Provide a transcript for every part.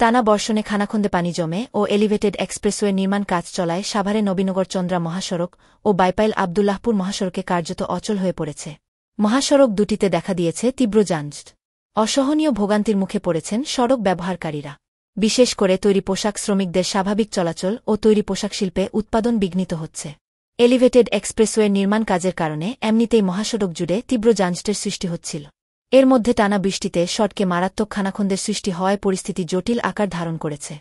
টানা বর্ষণে খানাখন্দে পানি জমে ও এলিভেটেড এক্সপ্রেসওয়ে নির্মাণ কাজ চলায় সাভারে নবীনগর চন্দ্রা মহাসড়ক ও বাইপাইল আবদুল্লাহপুর মহাসড়কে কার্যত অচল হয়ে পড়েছে। মহাসড়ক দুটিতে দেখা দিয়েছে তীব্র যানজট। অসহনীয় ভোগান্তির মুখে পড়েছেন সড়ক ব্যবহারকারীরা। বিশেষ করে তৈরি পোশাক শ্রমিকদের স্বাভাবিক চলাচল ও তৈরি পোশাক শিল্পে উৎপাদন বিঘ্নিত হচ্ছে। এলিভেটেড এক্সপ্রেসওয়ে নির্মাণ কাজের কারণে এমনিতেই মহাসড়ক জুড়ে তীব্র যানজটের সৃষ্টি হচ্ছিল। এর মধ্যে টানা বৃষ্টিতে সড়কে মারাত্মক খানাখন্দের সৃষ্টি হওয়ায় পরিস্থিতি জটিল আকার ধারণ করেছে।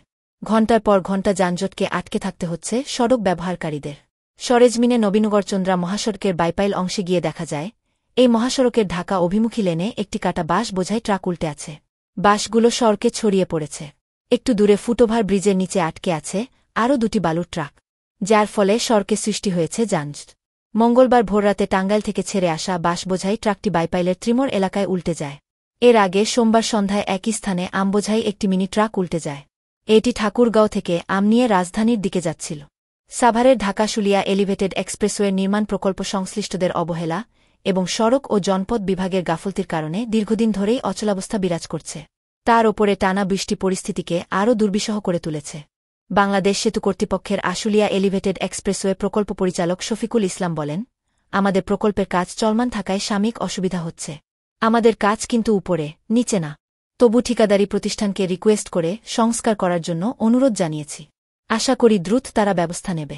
ঘণ্টার পর ঘণ্টা যানজটকে আটকে থাকতে হচ্ছে সড়ক ব্যবহারকারীদের। সরেজমিনে নবীনগর চন্দ্রা মহাসড়কের বাইপাইল অংশে গিয়ে দেখা যায়, এই মহাসড়কের ঢাকা অভিমুখী লেনে একটি কাটা বাঁশ বোঝাই ট্রাক উল্টে আছে। বাঁশগুলো সড়কে ছড়িয়ে পড়েছে। একটু দূরে ফুটওভার ব্রিজের নিচে আটকে আছে আরও দুটি বালুর ট্রাক, যার ফলে সড়কে সৃষ্টি হয়েছে যানজট। মঙ্গলবার ভোররাতে টাঙ্গাইল থেকে ছেড়ে আসা বাঁশবোঝাই ট্রাকটি বাইপাইলের ত্রিমোর এলাকায় উল্টে যায়। এর আগে সোমবার সন্ধ্যায় একই স্থানে আমবোঝাই একটি মিনি ট্রাক উল্টে যায়। এটি ঠাকুরগাঁও থেকে আম নিয়ে রাজধানীর দিকে যাচ্ছিল। সাভারের ঢাকা-শুলিয়া এলিভেটেড এক্সপ্রেসওয়ে নির্মাণ প্রকল্প সংশ্লিষ্টদের অবহেলা এবং সড়ক ও জনপদ বিভাগের গাফলতির কারণে দীর্ঘদিন ধরেই অচলাবস্থা বিরাজ করছে। তার ওপরে টানা বৃষ্টি পরিস্থিতিকে আরও দুর্বিষহ করে তুলেছে। বাংলাদেশ সেতু কর্তৃপক্ষের আশুলিয়া এলিভেটেড এক্সপ্রেসওয়ে প্রকল্প পরিচালক শফিকুল ইসলাম বলেন, আমাদের প্রকল্পের কাজ চলমান থাকায় সাময়িক অসুবিধা হচ্ছে। আমাদের কাজ কিন্তু উপরে, নিচে না। তবু ঠিকাদারি প্রতিষ্ঠানকে রিকোয়েস্ট করে সংস্কার করার জন্য অনুরোধ জানিয়েছি। আশা করি দ্রুত তারা ব্যবস্থা নেবে।